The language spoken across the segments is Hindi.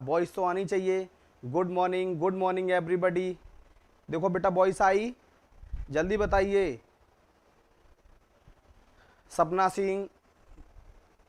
वॉइस तो आनी चाहिए। Good morning everybody. देखो बेटा वॉइस आई, जल्दी बताइए। सपना सिंह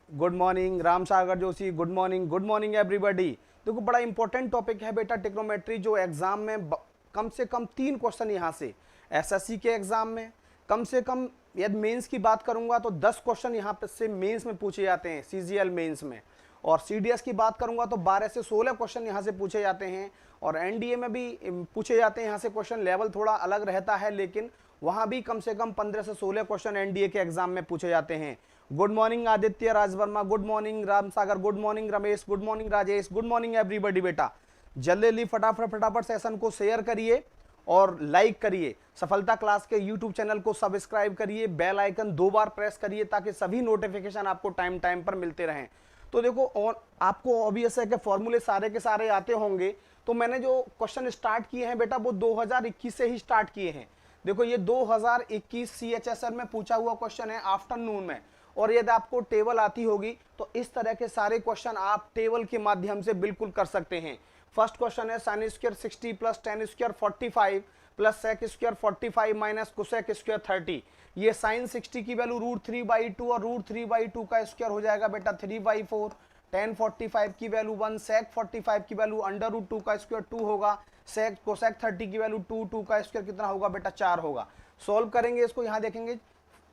गुड मॉर्निंग, राम सागर जोशी गुड मॉर्निंग एवरीबॉडी। देखो बड़ा इंपॉर्टेंट टॉपिक है बेटा ट्रिग्नोमेट्री, जो एग्जाम में कम से कम 3 क्वेश्चन यहाँ से एसएससी के एग्जाम में, कम से कम यदि मेंस की बात करूंगा तो 10 क्वेश्चन यहाँ पे से मेंस में पूछे जाते हैं, सीजीएल मेंस में। और सीडीएस की बात करूंगा तो 12 से 16 क्वेश्चन यहाँ से पूछे जाते हैं। और एनडीए में भी पूछे जाते हैं यहाँ से क्वेश्चन, लेवल थोड़ा अलग रहता है, लेकिन वहाँ भी कम से कम 15 से 16 क्वेश्चन एनडीए के एग्जाम में पूछे जाते हैं। Good morning Aditya Raj Verma, good morning Ram Sagar, good morning Ramesh, good morning Rajesh, good morning everybody. बेटा जल्दी फटाफट सेशन को शेयर करिए और लाइक करिए। सफलता क्लास के यूट्यूब चैनल को सब्सक्राइब करिए, बेल आइकन 2 बार प्रेस करिए ताकि सभी नोटिफिकेशन आपको टाइम टाइम पर मिलते रहें। तो देखो, और आपको ऑब्वियस है कि फॉर्मूले सारे के सारे आते होंगे। तो मैंने जो क्वेश्चन स्टार्ट किए हैं बेटा वो 2021 से ही स्टार्ट किए हैं। देखो ये 2021 सीएचएसएल में पूछा हुआ क्वेश्चन है आफ्टरनून में। और यदि आपको टेबल आती होगी तो इस तरह के सारे क्वेश्चन आप टेबल के माध्यम से बिल्कुल कर सकते हैं। फर्स्ट क्वेश्चन है sine square 60 plus tan square 45 plus sec square 45 minus cosec square 30। ये साइन 60 की वैल्यू √3/2 और √3/2 का स्क्वायर हो जाएगा बेटा 3/4। टेन 45 की वैल्यू 1, सेक 45 की वैल्यू √2 का स्क्वायर 2 होगा। सेक कोसेक 30 की वैल्यू 2 का स्क्वायर कितना होगा बेटा 4 होगा। सोल्व करेंगे इसको, यहाँ देखेंगे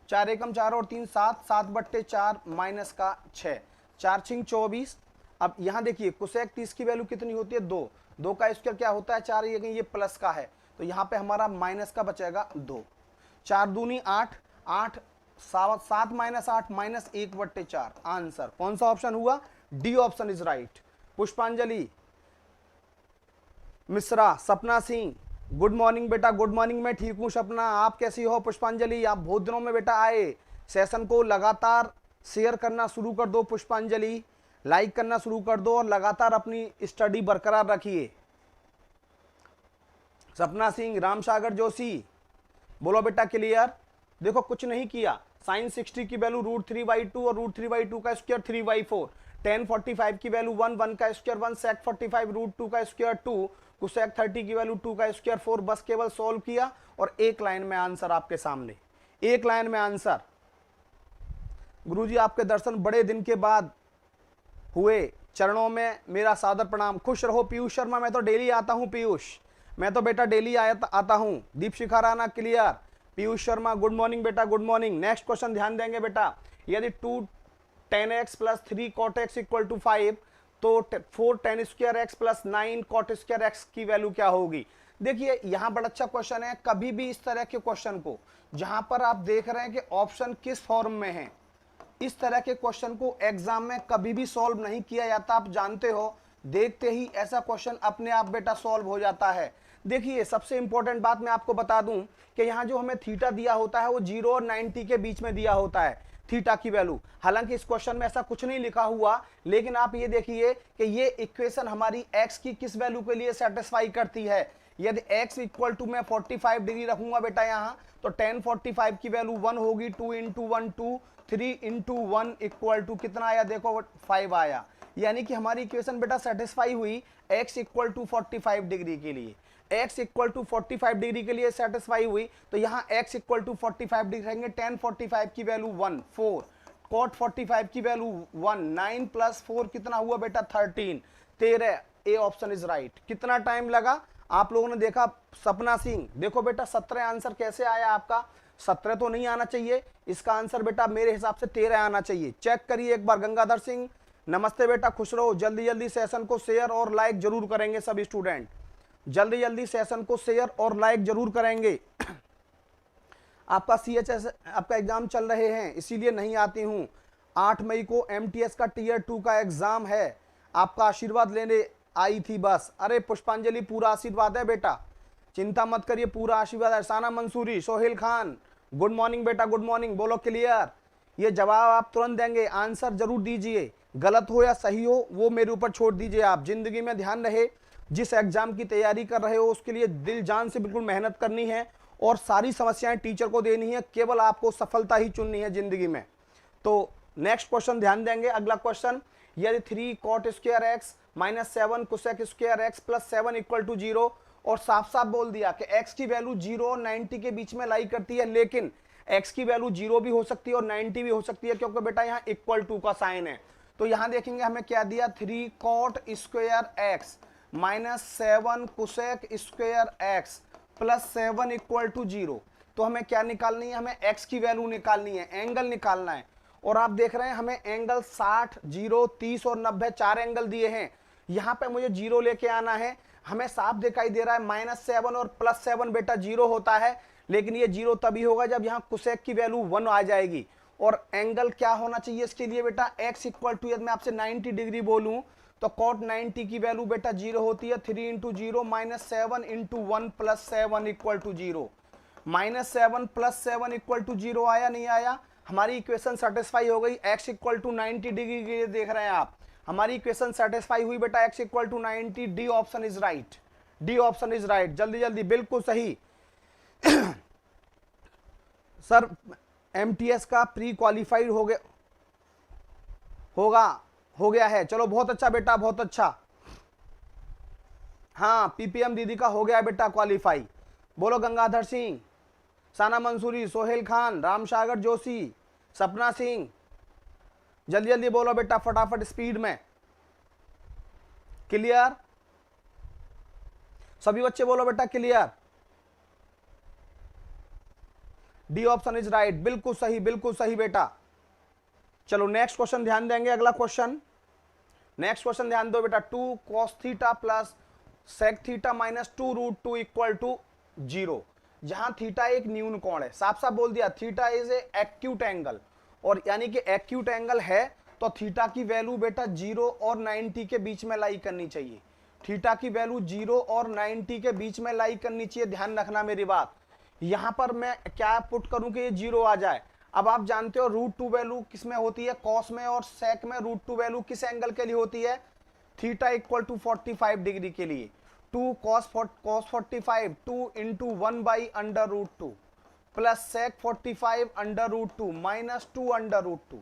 4 एकम 4 और 3 7, 7/4 माइनस का 6, 4 6 24। अब यहाँ देखिए कोसेक 30 की वैल्यू कितनी होती है 2, 2 का स्क्वायर क्या होता है 4, ये प्लस का है तो यहाँ पे हमारा माइनस का बचेगा 2। 4 दूनी 8, 8 7 माइनस 8 माइनस 1/4। आंसर कौन सा ऑप्शन हुआ? D option is right. पुष्पांजलि मिश्रा, सपना सिंह गुड मॉर्निंग बेटा, गुड मॉर्निंग। मैं ठीक हूँ सपना, आप कैसी हो? पुष्पांजलि आप बहुत दिनों में बेटा आए। सेशन को लगातार शेयर करना शुरू कर दो पुष्पांजलि, लाइक करना शुरू कर दो और लगातार अपनी स्टडी बरकरार रखिए। सपना सिंह, राम सागर जोशी बोलो बेटा क्लियर। देखो कुछ नहीं किया, साइन 60 की वैल्यू √3/2 और √3/2 का स्क्वायर 3/4। टेन 45 की वैल्यू 1, 1 का स्क्वायर 1, सेक 45 √2 का स्क्वायर 2, कोसेक 30 की वैल्यू 2 का स्क्वायर 4। बस केवल सॉल्व किया और एक लाइन में आंसर आपके सामने, एक लाइन में आंसर। गुरुजी आपके दर्शन बड़े दिन के बाद हुए, चरणों में मेरा सादर प्रणाम। खुश रहो पीयूष शर्मा, मैं तो डेली आता हूं पीयूष, मैं तो बेटा डेली आता हूं। Deepshikha Rana clear. Piyush Sharma good morning बेटा, गुड मॉर्निंग। नेक्स्ट क्वेश्चन ध्यान देंगे बेटा, यदि 2 10x plus 3 cot x equal to 5 तो 4 tan square x plus 9 cot square x की वैल्यू क्या होगी? देखिए यहाँ बड़ा अच्छा क्वेश्चन है। कभी भी इस तरह के क्वेश्चन को जहां पर आप देख रहे हैं कि ऑप्शन किस फॉर्म में है, इस तरह के क्वेश्चन को एग्जाम में कभी भी सॉल्व नहीं किया जाता। आप जानते हो, देखते ही ऐसा क्वेश्चन अपने आप बेटा सॉल्व हो जाता है। देखिए सबसे इंपॉर्टेंट बात मैं आपको बता दूं कि यहाँ जो हमें थीटा दिया होता है वो 0 और 90 के बीच में दिया होता है थीटा की वैल्यू। हालांकि इस क्वेश्चन में ऐसा कुछ नहीं लिखा हुआ, लेकिन आप ये देखिए कि ये इक्वेशन हमारी x की किस वैल्यू के लिए सेटिस्फाई करती है। यदि x इक्वल टू मैं 45 डिग्री रखूंगा बेटा यहाँ, तो tan 45 की वैल्यू 1 होगी, 2 × 1 2, 3 × 1 इक्वल टू कितना आया देखो 5 आया। यानी कि हमारी इक्वेशन बेटा सेटिस्फाई हुई x इक्वल टू 45 डिग्री के लिए, x इक्वल टू 45 डिग्री के लिए सेटिस्फाई हुई। तो यहाँ x इक्वल टू 45 डिग्री रहेंगे, tan 45 की वैल्यू 1 4, cot 45 की वैल्यू 1 9 प्लस 4 कितना हुआ बेटा 13 13। ए ऑप्शन इज राइट। कितना टाइम लगा आप लोगों ने देखा? सपना सिंह देखो बेटा 17 आंसर कैसे आया आपका? 17 तो नहीं आना चाहिए, इसका आंसर बेटा मेरे हिसाब से 13 आना चाहिए। चेक करिए एक बार। गंगाधर सिंह नमस्ते बेटा, खुश रहो। जल्दी जल्दी सेशन को शेयर और लाइक जरूर करेंगे सभी स्टूडेंट, जल्दी जल्दी सेशन को शेयर और लाइक जरूर करेंगे। आपका सीएचएस आपका एग्जाम चल रहे हैं इसीलिए नहीं आती हूँ। 8 मई को एमटीएस का टियर 2 का एग्जाम है, आपका आशीर्वाद लेने आई थी बस। अरे पुष्पांजलि पूरा आशीर्वाद है बेटा, चिंता मत करिए, पूरा आशीर्वाद। अरसाना मंसूरी, सोहेल खान गुड मॉर्निंग बेटा, गुड मॉर्निंग। बोलो क्लियर। ये जवाब आप तुरंत देंगे, आंसर जरूर दीजिए, गलत हो या सही हो वो मेरे ऊपर छोड़ दीजिए आप। जिंदगी में ध्यान रहे, जिस एग्जाम की तैयारी कर रहे हो उसके लिए दिल जान से बिल्कुल मेहनत करनी है और सारी समस्याएं टीचर को देनी है, केवल आपको सफलता ही चुननी है जिंदगी में। तो नेक्स्ट क्वेश्चन ध्यान देंगे। अगला क्वेश्चन, यदि 3 cot square x -7 cosec square x plus 7 equal to 0। और साफ साफ बोल दिया कि x की वैल्यू 0 और 90 के बीच में लाई करती है, लेकिन x की वैल्यू 0 भी हो सकती है और 90 भी हो सकती है, क्योंकि बेटा यहाँ इक्वल टू का साइन है। तो यहाँ देखेंगे हमें क्या दिया, 3 cot square x -7 cosec square x plus 7 equal to 0। तो हमें क्या निकालनी है, हमें x की वैल्यू निकालनी है, एंगल निकालना है। और आप देख रहे हैं हमें एंगल 60, 0, 30 और 90 4 एंगल दिए हैं। यहाँ पे मुझे 0 लेके आना है। हमें साफ दिखाई दे रहा है -7 और +7 बेटा 0 होता है, लेकिन ये 0 तभी होगा जब यहाँ कोसेक की वैल्यू 1 आ जाएगी। और एंगल क्या होना चाहिए इसके लिए बेटा, x इक्वल टू, यदि मैं आपसे 90 डिग्री बोलूं तो cot 90 की वैल्यू बेटा 0 होती है। 3 into 0 -7 into 1 plus 7 equal to 0। -7 plus 7 equal to 0 आया, नहीं आया? हमारी इक्वेशन सेटिस्फाई हो गई। x इक्वल टू 90 डिग्री के लिए देख रहे हैं आप, हमारी इक्वेशन सेटिस्फाई हुई बेटा, x equal to 90। D option is right, D option is right. जल्दी जल्दी, बिल्कुल सही। सर MTS का प्री क्वालिफाइड हो गया है। चलो बहुत अच्छा बेटा, बहुत अच्छा। हाँ, PPM दीदी का हो गया बेटा क्वालिफाई। बोलो गंगाधर सिंह, साना मंसूरी, सोहेल खान, रामसागर जोशी, सपना सिंह, जल्दी जल्दी बोलो बेटा, फटाफट स्पीड में। क्लियर? सभी बच्चे बोलो बेटा clear. D option is right, बिल्कुल सही, बिल्कुल सही बेटा। चलो नेक्स्ट क्वेश्चन ध्यान देंगे, अगला क्वेश्चन। नेक्स्ट क्वेश्चन ध्यान दो बेटा, 2 cos theta plus sec theta minus 2 √2 equal to 0। जहां थीटा एक न्यून कोण है, साफ साफ बोल दिया theta is a acute angle, और यानी कि एक्यूट एंगल है तो थीटा की वैल्यू बेटा 0 और 90 के बीच में लाई करनी चाहिए। थीटा की वैल्यू 0 और 90 के बीच में लाई करनी चाहिए। ध्यान रखना मेरी बात। यहां पर मैं क्या पुट करूं कि ये 0 आ जाए। अब आप जानते हो √2 वैल्यू किस में होती है, कॉस में और सेक में। √2 वैल्यू किस एंगल के लिए होती है, थीटा इक्वल टू 45 डिग्री के लिए। 2 cos 45, 2 into 1 by √2 plus sec 45 √2 minus 2 √2।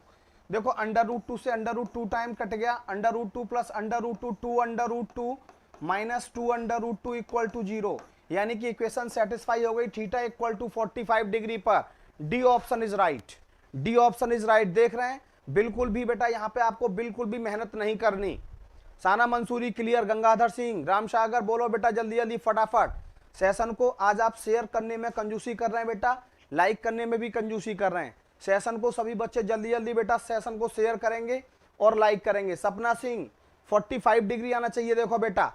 देखो √2 से √2 टाइम कट गया, √2 प्लस √2 2 √2 माइनस 2 √2 इक्वल टू 0। यानी कि इक्वेशन सेटिस्फाई हो गई, थीटा इक्वल टू 45 डिग्री पर। D option is right, D option is right. देख रहे हैं, बिल्कुल भी बेटा यहाँ पे आपको बिल्कुल भी मेहनत नहीं करनी। साना मंसूरी क्लियर, गंगाधर सिंह, रामसागर बोलो बेटा जल्दी जल्दी फटाफट। सेशन को आज आप शेयर करने में कंजूसी कर रहे हैं बेटा, लाइक करने में भी कंजूसी कर रहे हैं। सेशन को सभी बच्चे जल्दी जल्दी बेटा सेशन को शेयर करेंगे और लाइक करेंगे। सपना सिंह 45 डिग्री आना चाहिए, देखो बेटा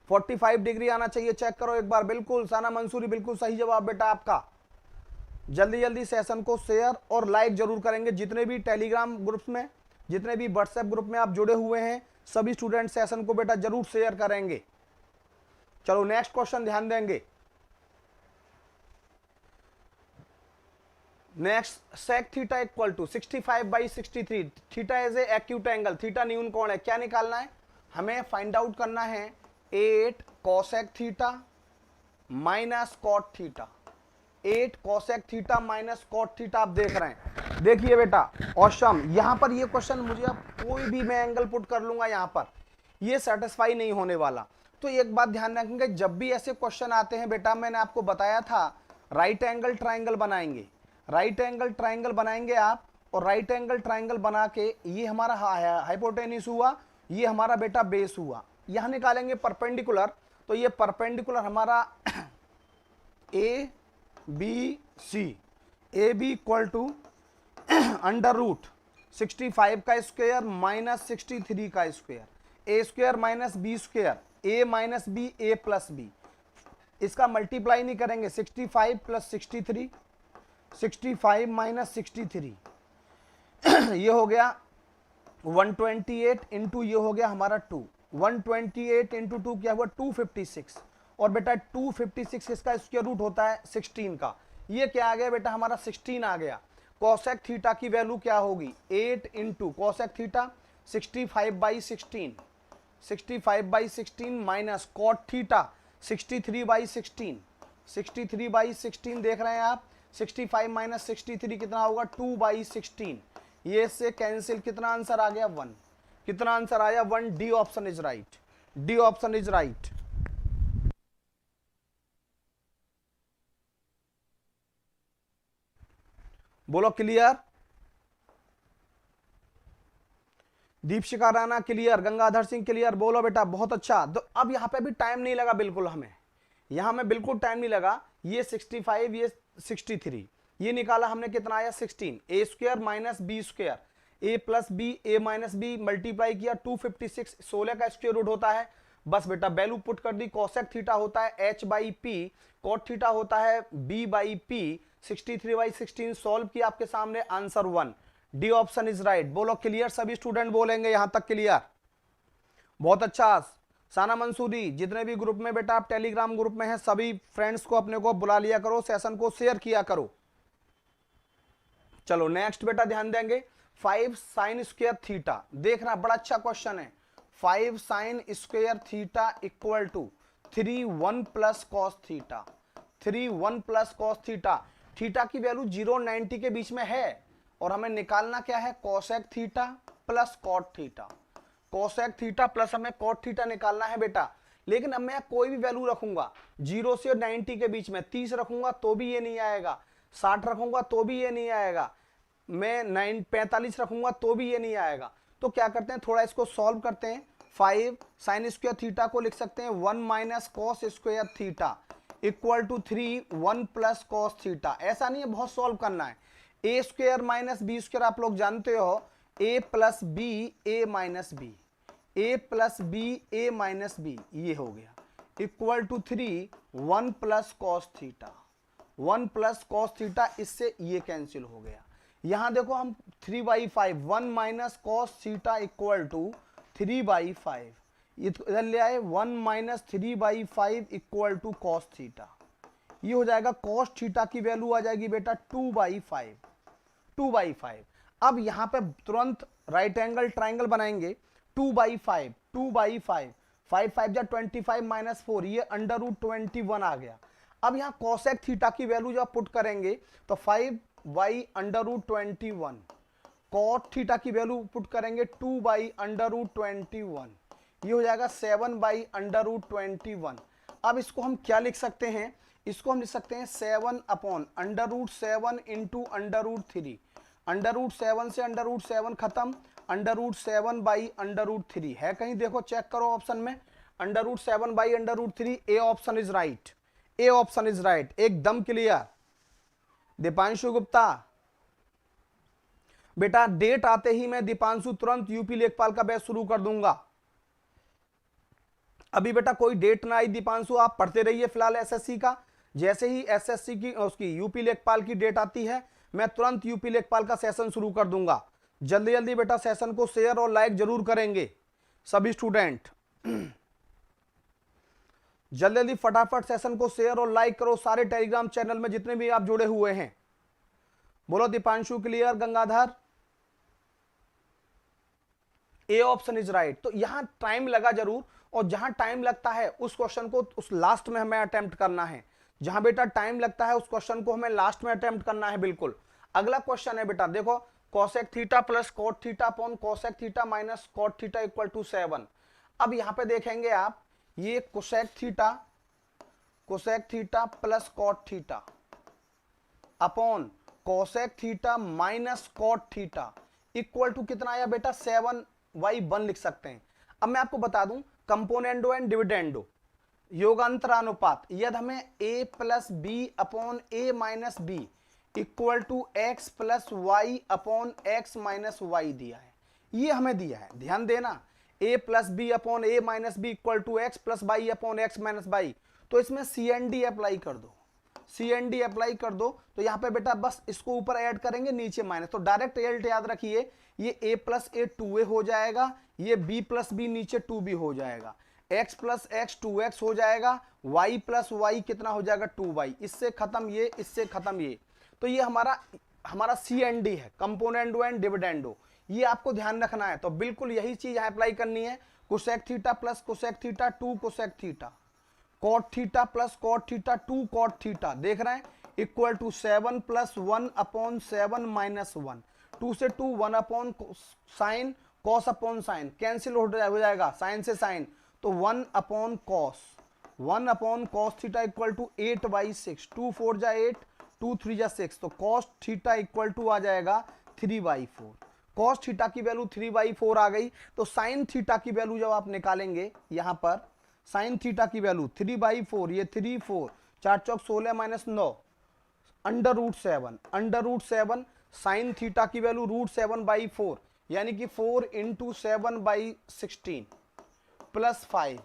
45 डिग्री आना चाहिए, चेक करो एक बार। बिल्कुल साना मंसूरी, बिल्कुल सही जवाब बेटा आपका। जल्दी जल्दी सेशन को शेयर और लाइक जरूर करेंगे। जितने भी टेलीग्राम ग्रुप्स में, जितने भी व्हाट्सएप ग्रुप में आप जुड़े हुए हैं, सभी स्टूडेंट सेशन को बेटा जरूर शेयर करेंगे। चलो नेक्स्ट क्वेश्चन ध्यान देंगे। Next, sec theta equal to 65/63। Theta is a acute angle, theta न्यून कोण है। क्या निकालना है हमें, फाइंड आउट करना है 8 cosec theta minus cot theta. 8 cosec theta minus cot theta. आप देख रहे हैं, देखिए बेटा ऑसम। यहां पर ये क्वेश्चन मुझे अब कोई भी मैं एंगल पुट कर लूंगा, यहां पर ये सेटिस्फाई नहीं होने वाला। तो एक बात ध्यान रखेंगे, जब भी ऐसे क्वेश्चन आते हैं बेटा, मैंने आपको बताया था राइट एंगल ट्राइंगल बनाएंगे, राइट एंगल ट्राइंगल बनाएंगे आप। और राइट एंगल ट्राइंगल बना के ये हमारा हाइपोटेनिस हुआ, ये हमारा बेटा बेस हुआ। यहां निकालेंगे परपेंडिकुलर, तो ये परपेंडिकुलर हमारा A B C, A B equal to √65 का स्क्वायर माइनस 63 का square, A square minus B square, A minus B, A plus B. इसका मल्टीप्लाई नहीं करेंगे, 65 प्लस 63, 65 माइनस 63 ये हो गया 128 इंटू ये हो गया हमारा 2। 128 इंटू 2 क्या हुआ, 256। और बेटा 256 इसका स्क्वायर रूट होता है 16 का। ये क्या आ गया बेटा, हमारा 16 आ गया। कोसेक थीटा की वैल्यू क्या होगी, 8 into cosec theta 65/16, 65/16 minus cot theta 63/16, 63/16 देख रहे हैं आप। 65 माइनस 63 कितना होगा, 2/16। ये से कैंसिल, कितना आंसर आ गया 1। कितना आंसर आया 1, D option is right, D option is right. बोलो clear, Deepshikha Rana clear, Gangadhar Singh clear, बोलो बेटा बहुत अच्छा। तो अब यहाँ पे भी टाइम नहीं लगा बिल्कुल, हमें यहाँ में बिल्कुल टाइम नहीं लगा। ये 65 ये 63, ये निकाला हमने कितना आया 16, ए square minus B square, A plus B A minus B multiply किया 256, 16 का स्क्वायर रूट होता है। बस बेटा वैल्यू पुट कर दी, कोसेक थीटा होता है H by P, cot theta होता है बी बाई पी, 63/16 सॉल्व किया, आपके सामने answer 1, D option is right. बोलो क्लियर, सभी स्टूडेंट बोलेंगे यहां तक क्लियर, बहुत अच्छा। साना मंसूरी, जितने भी ग्रुप में बेटा आप टेलीग्राम ग्रुप में हैं सभी फ्रेंड्स को अपने को बुला लिया करो, सेशन को शेयर किया करो। चलो नेक्स्ट बेटा ध्यान देंगे, 5 साइन स्क्वायर थीटा, देखना बड़ा अच्छा क्वेश्चन है। 5 sine square theta equal to 3 1 plus cos theta, 3 1 plus cos theta. Theta की वैल्यू 0 और 90 के बीच में है और हमें निकालना क्या है, cosec theta plus cot theta, cosec theta plus हमें कॉट थीटा निकालना है बेटा। लेकिन अब मैं कोई भी वैल्यू रखूंगा 0 से 90 के बीच में, 30 रखूंगा तो भी ये नहीं आएगा, 60 रखूंगा तो भी ये नहीं आएगा, मैं 45 रखूंगा तो भी ये नहीं आएगा। तो क्या करते हैं, थोड़ा इसको सॉल्व करते हैं। 5 साइन स्क्वायर थीटा को लिख सकते हैं 1 minus cos square theta equal to 3 1 plus cos theta. ऐसा नहीं है बहुत सॉल्व करना है, A square minus B square आप लोग जानते हो, A plus B A minus B, A plus B A minus B, ये हो गया equal to 3 1 plus cos theta, 1 plus cos theta, इससे ये कैंसिल हो गया। यहां देखो हम 3/5 1 minus cos theta equal to 3/5, इधर ले आए 1 minus 3/5 equal to cos theta, ये हो जाएगा कॉस थीटा की वैल्यू आ जाएगी बेटा 2/5, 2/5। अब यहां पे तुरंत राइट एंगल ट्राइंगल बनाएंगे, 2/5 2/5, 5 5 जा 25 माइनस 4, ये अंडर रूट 21 आ गया। अब यहां कोसेक थीटा की वैल्यू जब पुट करेंगे तो 5 अंडर रूट 21, कॉट थीटा की वैल्यू पुट करेंगे 2 अंडर रूट 21, ये हो जाएगा 7 अंडर रूट 21। अब इसको हम क्या लिख सकते हैं, इसको हम लिख सकते हैं 7 upon under root 7 into under root 3, under root 7 से अंडर रूट 7 खत्म, अंडर रूट 7 अंडर रूट 3 है कहीं, देखो चेक करो ऑप्शन में, under root 7 under root 3, A option is right, A option is right, एकदम क्लियर। दीपांशु गुप्ता, बेटा डेट आते ही मैं दीपांशु तुरंत यूपी लेखपाल का बैच शुरू कर दूंगा। अभी बेटा कोई डेट ना आई दीपांशु, आप पढ़ते रहिए फिलहाल एसएससी का, जैसे ही एसएससी की उसकी यूपी लेखपाल की डेट आती है मैं तुरंत यूपी लेखपाल का सेशन शुरू कर दूंगा। जल्दी जल्दी बेटा सेशन को शेयर और लाइक जरूर करेंगे सभी स्टूडेंट, जल्दी जल्दी फटाफट सेशन को शेयर और लाइक करो सारे टेलीग्राम चैनल में जितने भी आप जुड़े हुए हैं। बोलो Deepanshu clear, Gangadhar, A option is right. तो यहां टाइम लगा जरूर, और जहां टाइम लगता है उस क्वेश्चन को उस लास्ट में हमें अटेम्प्ट करना है, जहां बेटा टाइम लगता है उस क्वेश्चन को हमें लास्ट में अटेम्प्ट करना है बिल्कुल। अगला क्वेश्चन है बेटा देखो, cosec theta plus cot theta upon cosec theta minus cot theta equal to 7। अब यहां पे देखेंगे आप, ये cosec theta plus cot theta upon cosec theta minus cot theta equal to कितना आया बेटा 7/1 लिख सकते हैं। अब मैं आपको बता दूं, कंपोनेंडो एंड डिविडेंडो योगांतरानुपात, यदि हमें a plus B upon A minus B equal to x plus y upon x minus y दिया है, ये हमें दिया है, ध्यान देना, a plus B upon A minus B equal to x plus y upon x minus y. तो इसमें CND अप्लाई कर दो, CND अप्लाई कर दो, तो यहाँ पे बेटा बस इसको ऊपर ऐड करेंगे नीचे माइनस, तो डायरेक्ट रिजल्ट याद रखिए, ये a प्लस ए 2a हो जाएगा, ये b प्लस बी नीचे 2b हो जाएगा, x प्लस एक्स 2x हो जाएगा, y प्लस वाई कितना हो जाएगा 2y, इससे खत्म ये, इससे खत्म ये। तो ये हमारा CND है, कंपोनेंडो एंड डिविडेंडो, ये आपको ध्यान रखना है। तो बिल्कुल यही चीज यहाँ अप्लाई करनी है, cosec theta plus cosec theta 2 cosec theta, cot theta plus cot theta 2 cot theta, देख रहे हैं, equal to 7 plus 1 upon 7 minus 1, 2 से 2 1 upon sine cos upon sine cancel हो जाएगा, साइन से साइन, तो 1 upon cos theta equal to 8/6, 2 4 जा 8, 2 3 जा 6, तो कॉस थीटा इक्वल टू आ जाएगा 3/4। कॉस थीटा की वैल्यू 3/4 आ गई, तो साइन थीटा की वैल्यू जब आप निकालेंगे यहां पर, साइन थीटा की वैल्यू 3/4, ये 3 4 4 चौक 16 माइनस 9 √7 साइन थीटा की वैल्यू √7/4 यानी कि 4 into 7/16 plus 5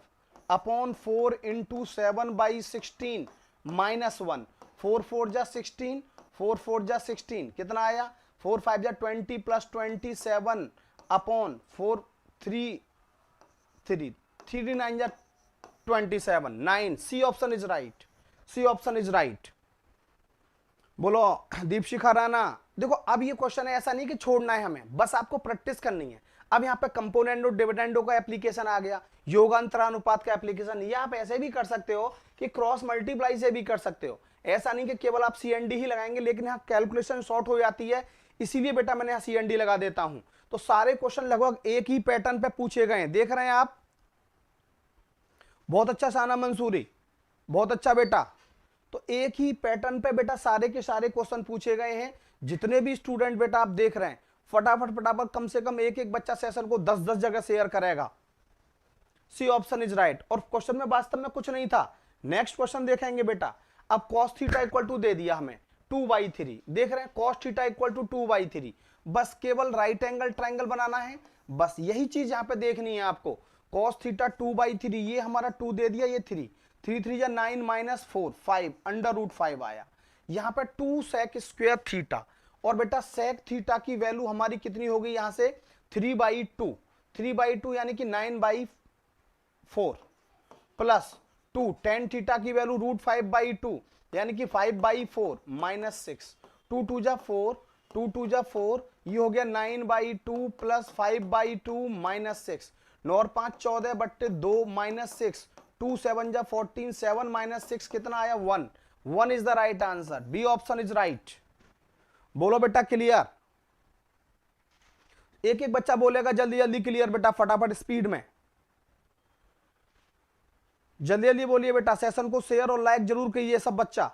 upon 4 into 7/16 minus 1, 4 4 जा 16, 4 4 जा 16 कितना आया, 4 5 जा 20 प्लस 27 अपॉन 4 3 3 3 9 जा 27 9। C option is right, C option is right. बोलो दीपशिखा राणा। देखो अब ये क्वेश्चन है, ऐसा नहीं कि छोड़ना है हमें, बस आपको प्रैक्टिस करनी है। अब यहाँ पे कंपोनेंट और डिविडेंडो का एप्लीकेशन आ गया, योगांतरानुपात का एप्लीकेशन, ये आप ऐसे भी कर सकते हो कि क्रॉस मल्टीप्लाई से भी कर सकते हो। ऐसा नहीं कि केवल आप सीएनडी ही लगाएंगे, लेकिन यहाँ कैलकुलेशन शॉर्ट हो जाती है, इसीलिए बेटा मैंने यहाँ सीएनडी लगा देता हूं। तो सारे क्वेश्चन लगभग एक ही पैटर्न पे पूछे गए, देख रहे हैं आप। बहुत अच्छा साना मंसूरी, बहुत अच्छा बेटा। तो एक ही पैटर्न पे बेटा सारे के सारे क्वेश्चन पूछे गए हैं। जितने भी स्टूडेंट बेटा आप देख रहे हैं, फटाफट कम से कम एक एक बच्चा सेशन को 10-10 जगह शेयर करेगा। C option is right. और क्वेश्चन में वास्तव में कुछ नहीं था। नेक्स्ट क्वेश्चन देखेंगे बेटा। अब cos थीटा इक्वल टू दे दिया हमें 2/3, देख रहे हैं cos थीटा इक्वल टू 2/3। बस केवल राइट एंगल ट्रायंगल बनाना है, बस यही चीज यहां पे देखनी है आपको। cos थीटा 2/3, ये हमारा 2 दे दिया, ये 3 3 3 जा 9 माइनस 4 5 √5 आया। यहाँ पे 2 sec स्क्वायर थीटा, और बेटा sec थीटा की वैल्यू हमारी कितनी होगी यहां से 3/2 यानी कि 9/4 प्लस 2 tan थीटा की वैल्यू √5/2 यानी कि 5/4 माइनस 6, 2 2 जा 4, 2 2 जा 4, ये हो गया 9/2 प्लस 5/2 माइनस 6, 9 और 5 14/2 माइनस 6, 2 7 जा 14, 7 माइनस 6 कितना आया 1। 1 is the right answer, B option is right. बोलो बेटा क्लियर। एक एक बच्चा बोलेगा जल्दी जल्दी क्लियर बेटा, फटाफट स्पीड में जल्दी जल्दी बोलिए बेटा। सेशन को शेयर और लाइक जरूर कीजिए सब बच्चा।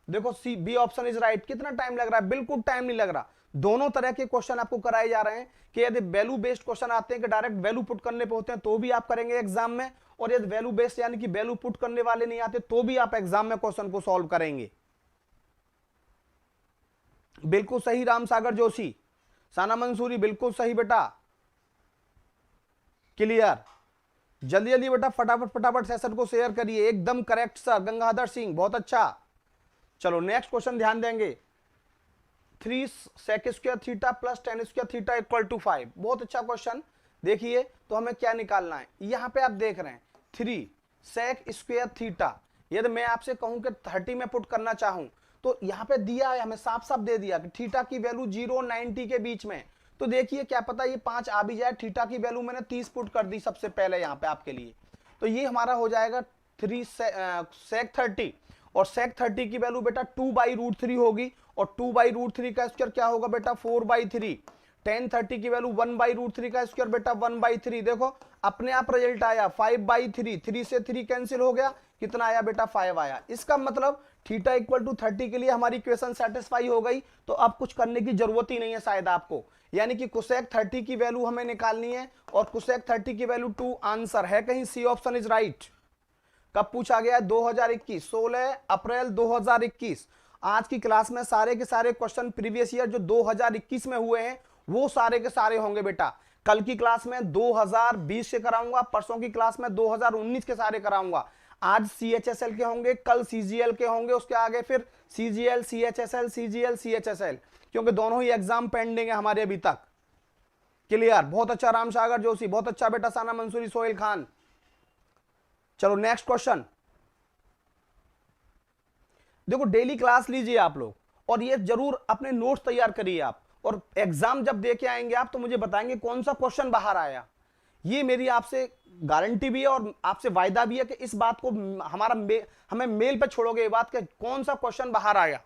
देखो C B option is right. कितना टाइम लग रहा है, बिल्कुल टाइम नहीं लग रहा। दोनों तरह के क्वेश्चन आपको कराए जा रहे हैं कि यदि वैल्यू बेस्ड क्वेश्चन आते हैं कि डायरेक्ट वैल्यू पुट करने पे होते हैं तो भी आप करेंगे एग्जाम में, और यदि वैल्यू बेस्ड यानी कि वैल्यू पुट करने वाले नहीं आते तो भी आप एग्जाम में क्वेश्चन को सॉल्व करेंगे। बिल्कुल सही राम सागर जोशी, साना मंसूरी बिल्कुल सही बेटा, क्लियर। जल्दी जल्दी बेटा फटाफट सेशन को शेयर करिए। एकदम करेक्ट सर गंगाधर सिंह, बहुत अच्छा। चलो नेक्स्ट क्वेश्चन ध्यान देंगे। 3 sec square theta plus tan square theta equal to 5, बहुत अच्छा क्वेश्चन। देखिए तो हमें क्या निकालना है, यहां पे आप देख रहे हैं 3 sec स्क्वायर थीटा। यदि मैं आपसे कहूं कि 30 में पुट करना चाहूं तो यहां पे दिया है हमें, साफ साफ दे दिया कि थीटा की वैल्यू 0 और 90 के बीच में। तो देखिए क्या पता ये 5 आ भी जाए। थीटा की वैल्यू मैंने 30 पुट कर दी सबसे पहले यहां पे आपके लिए, तो ये हमारा हो जाएगा 3 sec 30, और sec 30 की वैल्यू बेटा 2/√3 होगी, और 2/√3 का स्क्वायर क्या होगा बेटा 4/3। tan 30 की वैल्यू 1/√3 का स्क्वायर बेटा 1/3। देखो अपने आप रिजल्ट आया 5/3, 3 से 3 कैंसिल हो गया, कितना आया बेटा 5 आया। इसका मतलब थीटा इक्वल टू 30 के लिए हमारी इक्वेशन सेटिस्फाई हो गई, तो अब कुछ करने की जरूरत ही नहीं है शायद आपको। यानी कि cosec 30 की वैल्यू हमें निकालनी है, और cosec 30 की वैल्यू 2 आंसर है कहीं, सी ऑप्शन इज राइट। कब पूछा गया है 2021, 16 अप्रैल 2021। आज की क्लास में सारे के सारे क्वेश्चन प्रीवियस ईयर जो 2021 में हुए हैं वो सारे के सारे होंगे बेटा। कल की क्लास में 2020 से कराऊंगा, परसों की क्लास में 2019 के सारे कराऊंगा। आज CHSL के होंगे, कल CGL के होंगे, उसके आगे फिर CGL, CHSL, CGL, CHSL, क्योंकि दोनों ही एग्जाम पेंडिंग है हमारे अभी तक। क्लियर, बहुत अच्छा राम सागर जोशी, बहुत अच्छा बेटा साना मंसूरी, सोहेल खान। चलो नेक्स्ट क्वेश्चन। देखो डेली क्लास लीजिए आप लोग, और ये जरूर अपने नोट्स तैयार करिए आप, और एग्जाम जब दे के आएंगे आप तो मुझे बताएंगे कौन सा क्वेश्चन बाहर आया। ये मेरी आपसे गारंटी भी है और आपसे वायदा भी है कि इस बात को हमें मेल पे छोड़ोगे ये बात कि कौन सा क्वेश्चन बाहर आया।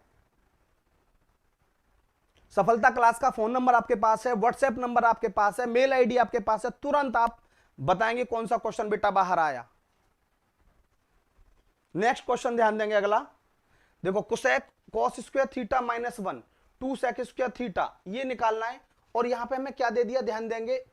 सफलता क्लास का फोन नंबर आपके पास है, व्हाट्सएप नंबर आपके पास है, मेल आईडी आपके पास है, तुरंत आप बताएंगे कौन सा क्वेश्चन बेटा बाहर आया। नेक्स्ट क्वेश्चन ध्यान देंगे अगला, देखो cosec cos square theta minus 1 2 sec square theta ये निकालना है, और यहां पे हमें क्या दे दिया, ध्यान देंगे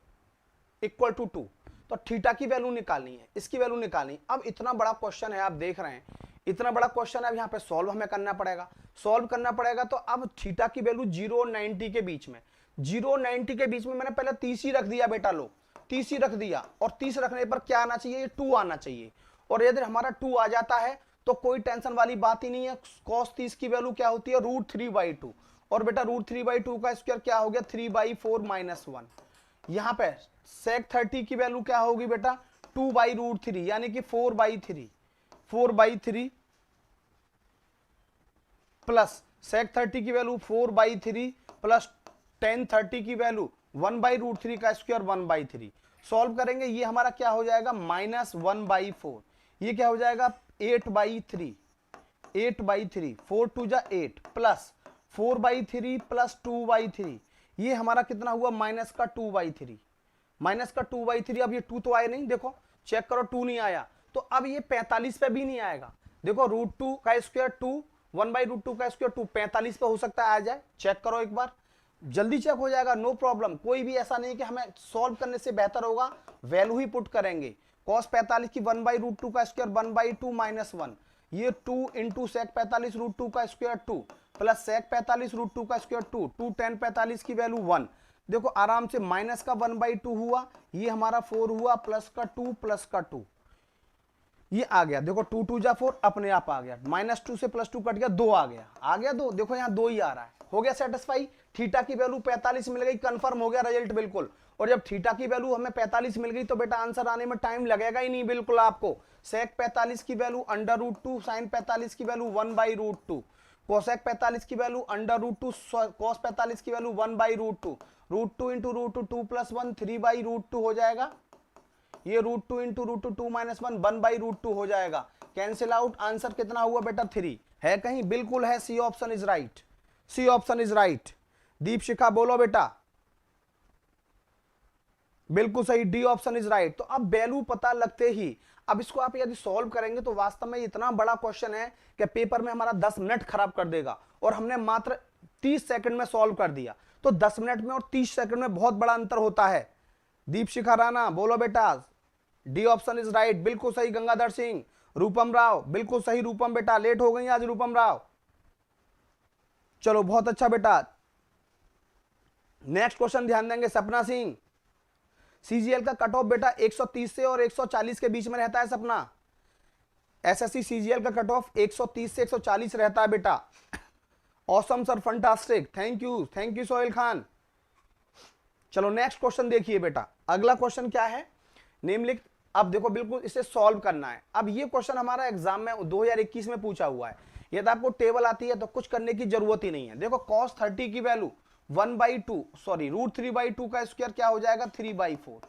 इक्वल टू 2, तो थीटा की वैल्यू निकालनी है, इसकी वैल्यू निकालनी। अब इतना बड़ा क्वेश्चन है, आप देख रहे हैं इतना बड़ा क्वेश्चन है, अब यहाँ पे सॉल्व हमें करना पड़ेगा, सॉल्व करना पड़ेगा। तो अब थीटा की वैल्यू 0 और 90 के बीच में, 0 और 90 के बीच में मैंने पहले 30 ही रख दिया बेटा, लो 30 ही रख दिया, और 30 रखने पर क्या आना चाहिए, 2 आना चाहिए। और यदि हमारा 2 आ जाता है तो कोई टेंशन वाली बात ही नहीं है। cos 30 की वैल्यू क्या होती है, √3/2, और बेटा √3/2 का स्क्वायर क्या हो गया, 3/4 - 1। यहाँ पे sec 30 की वैल्यू क्या होगी बेटा, 2/√3 यानी कि 4/3 प्लस sec 30 की वैल्यू 4/3 प्लस tan 30 की वैल्यू 1/√3 का स्क्वायर 1/3। सॉल्व करेंगे, ये हमारा क्या हो जाएगा, -1/4, ये क्या हो जाएगा 8/3, 8/3, 4 2 जा 8 प्लस 4/3 प्लस 2/3, ये हमारा कितना हुआ, -2/3, -2/3। अब ये 2 तो आया नहीं, देखो चेक करो 2 नहीं आया, तो अब ये 45 पे भी नहीं आएगा। देखो √2 का स्क्वायर 2, 1/√2 का स्क्वायर 2, 45 पे हो सकता है आ जाए, चेक करो एक बार, जल्दी चेक हो जाएगा, नो प्रॉब्लम। कोई भी ऐसा नहीं कि हमें सॉल्व करने से बेहतर होगा, वैल्यू ही पुट करेंगे। cos 45 की 1/√2 का स्क्वायर 1/2 - 1, ये 2 इंटू सेक 45 √2 का स्क्वायर 2 प्लस सेक 45 √2 का स्क्वायर 2, 2 tan 45 की वैल्यू 1। देखो आराम से माइनस का 1/2 हुआ, ये हमारा 4 हुआ, प्लस का 2 प्लस का 2, ये आ गया। देखो 2 2 जा 4 अपने आप आ गया, -2 से +2 कट गया, 2 आ गया, 2। देखो यहाँ 2 ही आ रहा है, हो गया सेटिस्फाई। थीटा की वैल्यू 45 मिल गई, कंफर्म हो गया रिजल्ट बिल्कुल। और जब थीटा की वैल्यू हमें 45 मिल गई तो बेटा आंसर आने में टाइम लगेगा ही नहीं बिल्कुल आपको। सेक 45 की वैल्यू √2, साइन 45 की वैल्यू 1/√2, कोसेक 45 की वैल्यू √2, कॉस 45 की वैल्यू 1/√2, √2 इंटू √2 + 1 3/√2 हो जाएगा, ये √2 इंटू √2 - 1 1/√2 हो जाएगा, कैंसिल आउट। आंसर कितना हुआ बेटा 3 है, कहीं बिल्कुल है, C option is right, C option is right. Deepshikha बोलो बेटा, बिल्कुल सही, डी ऑप्शन इज राइट। तो अब वैल्यू पता लगते ही अब इसको आप यदि सॉल्व करेंगे तो वास्तव में इतना बड़ा क्वेश्चन है कि पेपर में हमारा 10 मिनट खराब कर देगा, और हमने मात्र 30 सेकंड में सॉल्व कर दिया। तो 10 मिनट में और 30 सेकंड में बहुत बड़ा अंतर होता है। दीप शिखा राणा बोलो बेटा, डी ऑप्शन इज राइट, बिल्कुल सही। गंगाधर सिंह, रूपम राव, बिल्कुल सही रूपम बेटा, लेट हो गई आज रूपम राव, चलो बहुत अच्छा बेटा। नेक्स्ट क्वेश्चन ध्यान देंगे, सपना सिंह, सीजीएल का कट ऑफ बेटा 130 से और 140 के बीच में रहता है सपना। एसएससी सीजीएल का कट ऑफ 130 से 140 रहता है बेटा। Awesome sir, fantastic, thank you Sohail Khan. चलो नेक्स्ट क्वेश्चन देखिए बेटा, अगला क्वेश्चन क्या है, निम्नलिखित, अब देखो बिल्कुल इसे सॉल्व करना है। अब ये क्वेश्चन हमारा एग्जाम में 2021 में पूछा हुआ है, यदि आपको टेबल आती है तो कुछ करने की जरूरत ही नहीं है। देखो cos 30 की वैल्यू 1/2 का स्क्वायर क्या हो जाएगा, 3/4।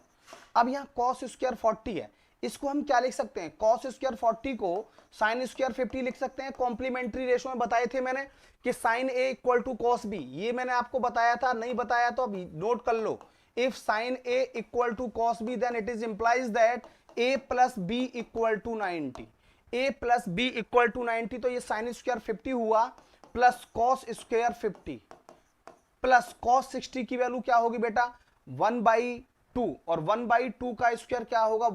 अब यहाँ cos स्क्वायर 40 है, इसको हम क्या लिख सकते हैं, cos स्क्वायर 40 को sin स्क्वायर 50 लिख सकते हैं। कॉम्प्लीमेंट्री रेशो में बताए थे मैंने कि sin A = cos B, ये मैंने आपको बताया था, नहीं बताया तो अभी नोट कर लो। If sin A = cos B, then it is implies that A plus B = 90, A plus B = 90, तो ये sin स्क्वायर 50 हुआ plus cos square 50 plus cos 60 की वैल्यू क्या होगी बेटा 1/2, और 1/2 का स्क्वायर क्या होगा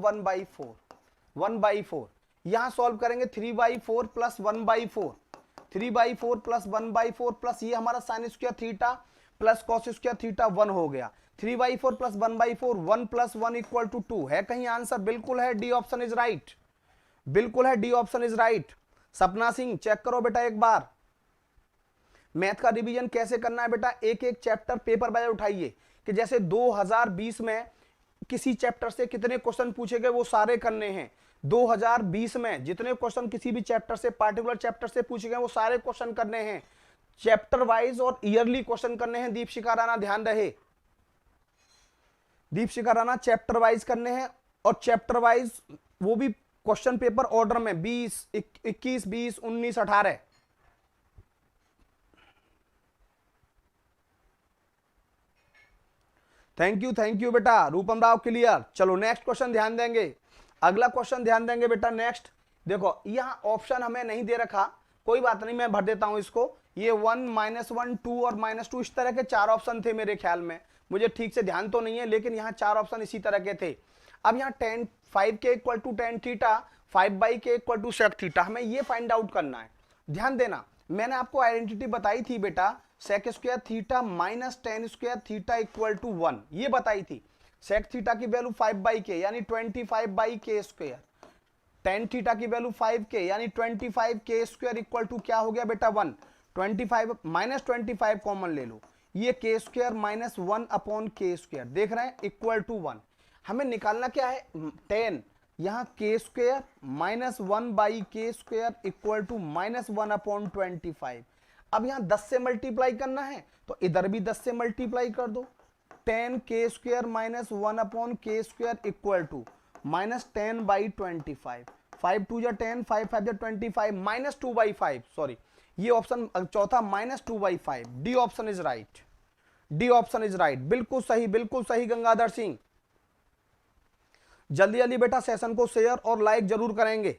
1/4। यहां सॉल्व करेंगे 3/4 प्लस 1/4, 3/4 प्लस 1/4 प्लस ये हमारा sign square theta plus cos square theta 1 हो गया। 3/4 प्लस 1/4, 1 + 1 = 2 है, कहीं आंसर बिल्कुल है, डी ऑप्शन इज राइट, बिल्कुल है, डी ऑप्शन इज राइट। सपना सिंह चेक करो बेटा एक बार, मैथ का रिवीजन कैसे करना है बेटा, एक एक चैप्टर पेपर बाय उठाइए कि जैसे 2020 में किसी चैप्टर से कितने क्वेश्चन पूछे गए वो सारे करने हैं। 2020 में जितने क्वेश्चन किसी भी चैप्टर से, पार्टिकुलर चैप्टर से पूछे गए वो सारे क्वेश्चन करने हैं, चैप्टर वाइज और ईयरली क्वेश्चन करने हैं। दीपशिखा राणा ध्यान रहे, दीपशिखा राणा चैप्टर वाइज करने हैं, और चैप्टर वाइज वो भी क्वेश्चन पेपर ऑर्डर में 20, 21, 20, 19, 18। थैंक यू बेटा रूपम राव, क्लियर। चलो नेक्स्ट क्वेश्चन ध्यान देंगे, अगला क्वेश्चन ध्यान देंगे बेटा। नेक्स्ट देखो यहाँ ऑप्शन हमें नहीं दे रखा, कोई बात नहीं, मैं भर देता हूं इसको। ये 1 -1 2 और -2 इस तरह के 4 ऑप्शन थे मेरे ख्याल में, मुझे ठीक से ध्यान तो नहीं है, लेकिन यहाँ 4 ऑप्शन इसी तरह के थे। अब यहाँ 10 5 के इक्वल टू tan थीटा, 5 के इक्वल टू sec थीटा, हमें ये फाइंड आउट करना है। ध्यान देना, मैंने आपको आइडेंटिटी बताई थी बेटा, sec square theta minus tan square theta equal to 1, ये बताई थी। sec थीटा की वैल्यू 5/k यानी 25/k स्क्वायर, tan थीटा की वैल्यू 5k यानी 25k स्क्वायर इक्वल टू क्या हो गया बेटा 1। 25 माइनस 25 कॉमन ले लो, ये k square minus 1/k square, देख रहे हैं, इक्वल टू 1। हमें निकालना क्या है, 10, यहाँ k square minus 1/k square equal to minus 1/25। अब यहाँ 10 से मल्टीप्लाई करना है तो इधर भी 10 से मल्टीप्लाई कर दो, 10k square minus 1/k square equal to minus 10/25, 5 2 जा 10, 5 5 जा 25, माइनस 2/5, सॉरी ये ऑप्शन चौथा minus 2/5, D option is right, D option is right, बिल्कुल सही गंगाधर सिंह। जल्दी जल्दी बेटा सेशन को शेयर और लाइक जरूर करेंगे,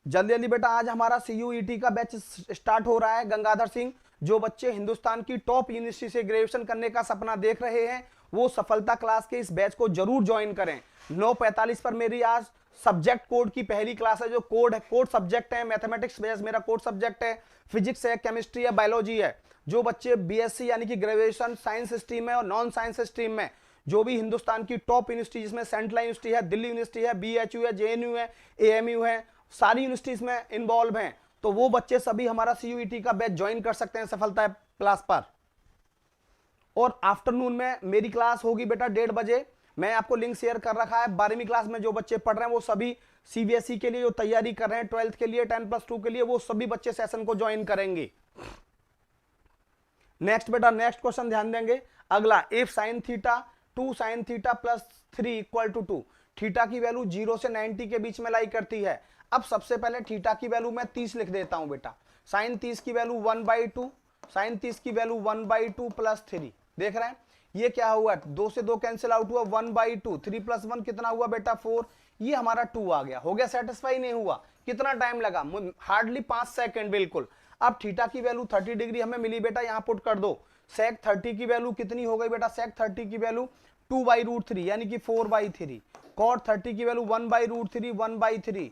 जल्दी जल्दी बेटा। आज हमारा CUET का बैच स्टार्ट हो रहा है गंगाधर सिंह। जो बच्चे हिंदुस्तान की टॉप यूनिवर्सिटी से ग्रेजुएशन करने का सपना देख रहे हैं वो सफलता क्लास के इस बैच को जरूर ज्वाइन करें। 9:45 पर मेरी आज सब्जेक्ट कोड की पहली क्लास है, जो कोड सब्जेक्ट है, मैथमेटिक्स बेस मेरा कोड सब्जेक्ट है, फिजिक्स है, केमिस्ट्री है, बायोलॉजी है। जो बच्चे BSc यानी कि ग्रेजुएशन साइंस स्ट्रीम में और नॉन साइंस स्ट्रीम में, जो भी हिंदुस्तान की टॉप यूनिवर्सिटी जिसमें सेंट्रल यूनिवर्सिटी है, दिल्ली यूनिवर्सिटी है, BHU है, JNU है, AMU है, सारी यूनिवर्सिटीज में इन्वॉल्व हैं, तो वो बच्चे सभी हमारा CUET का बैच ज्वाइन कर सकते हैं सफलता क्लास पर। और आफ्टरनून में मेरी क्लास होगी बेटा 1:30 बजे, मैं आपको लिंक शेयर कर रखा है। 12वीं क्लास में जो बच्चे पढ़ रहे हैं वो सभी CBSE के लिए जो तैयारी कर रहे हैं, 12th के लिए, 10+2 के लिए, वो सभी बच्चे सेशन को ज्वाइन करेंगे। नेक्स्ट बेटा नेक्स्ट क्वेश्चन ध्यान देंगे, अगला, इफ sin थीटा 2 sin थीटा प्लस 3 इक्वल टू 2, थीटा की वैल्यू 0 से 90 के बीच में लाई करती है। अब सबसे पहले थीटा की वैल्यू मैं 30 लिख देता हूं बेटा, sin 30 की वैल्यू 1/2, sin 30 की वैल्यू 1/2 प्लस 3, देख रहे हैं ये क्या हुआ, 2 से 2 कैंसिल आउट हुआ, 1/2, 3 + 1 कितना हुआ बेटा 4, ये हमारा 2 आ गया। हो गया सेटिस्फाई, नहीं हुआ, कितना टाइम लगा, हार्डली 5 सेकंड, बिल्कुल। अब थीटा की वैल्यू 30 डिग्री हमें मिली बेटा, यहां पुट कर दो। sec 30 की वैल्यू कितनी हो गई बेटा, sec 30 की वैल्यू 2/√3 यानी कि 4/3, cot 30 की वैल्यू 1/√3, 1/3,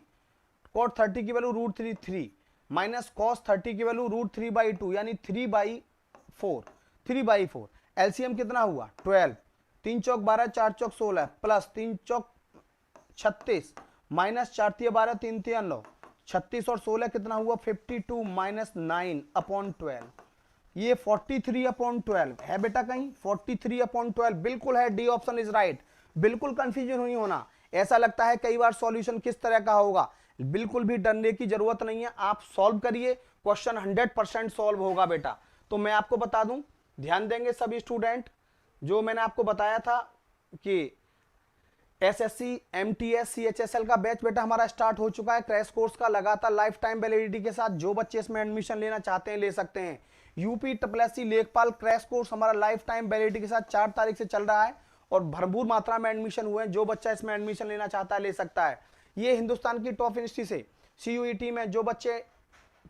cot 30 की वैल्यू √3 3, माइनस cos 30 की वैल्यू √3/2 यानी 3/4, 3/4। एलसीएम कितना हुआ 12, 3 चौक 12, 4 चौक 16 प्लस 3 चौक 36 माइनस 4 तिया 12, 3 तिया 9, 36 और 16 कितना हुआ 52 माइनस 9/12, ये 43/12 है बेटा, कहीं 43/12 बिल्कुल है, डी ऑप्शन इज राइट। बिल्कुल कंफ्यूजन नहीं होना, ऐसा लगता है कई बार सॉल्यूशन किस तरह का होगा, बिल्कुल भी डरने की जरूरत नहीं है, आप सॉल्व करिए, क्वेश्चन 100% सॉल्व होगा बेटा। तो मैं आपको बता दूं, ध्यान देंगे सभी स्टूडेंट, जो मैंने आपको बताया था कि SSC MTS CHSL का बैच बेटा हमारा स्टार्ट हो चुका है, क्रैश कोर्स का, लगातार लाइफ टाइम वैलिडिटी के साथ। जो बच्चे इसमें एडमिशन लेना चाहते हैं ले सकते हैं। UPSSC लेखपाल क्रैश कोर्स हमारा लाइफ टाइम वैलिडिटी के साथ 4 तारीख से चल रहा है और भरपूर मात्रा में एडमिशन हुए हैं। जो बच्चा इसमें एडमिशन लेना चाहता है ले सकता है। ये हिंदुस्तान की टॉप यूनिवर्सिटी से CUET में जो बच्चे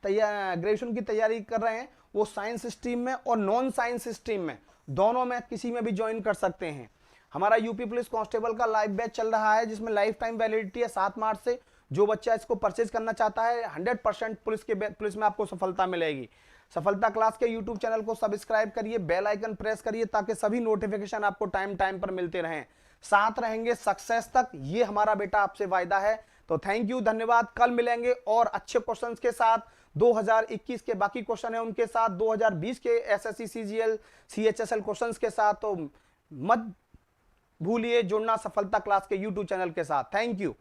ग्रेजुएशन की तैयारी कर रहे हैं वो साइंस स्ट्रीम में और नॉन साइंस स्ट्रीम में दोनों में किसी में भी ज्वाइन कर सकते हैं। हमारा यूपी पुलिस कांस्टेबल का लाइव बैच चल रहा है जिसमें लाइफ टाइम वैलिडिटी है 7 मार्च से। जो बच्चा इसको परचेज करना चाहता है 100% पुलिस में आपको सफलता मिलेगी। सफलता क्लास के यूट्यूब चैनल को सब्सक्राइब करिए, बेल आइकन प्रेस करिए ताकि सभी नोटिफिकेशन आपको टाइम पर मिलते रहें। साथ रहेंगे सक्सेस तक, ये हमारा बेटा आपसे वायदा है। तो थैंक यू, धन्यवाद। कल मिलेंगे और अच्छे क्वेश्चंस के साथ। 2021 के बाकी क्वेश्चन है उनके साथ, 2020 के SSC CGL CHSL क्वेश्चंस के साथ। तो मत भूलिए जुड़ना सफलता क्लास के यूट्यूब चैनल के साथ। Thank you.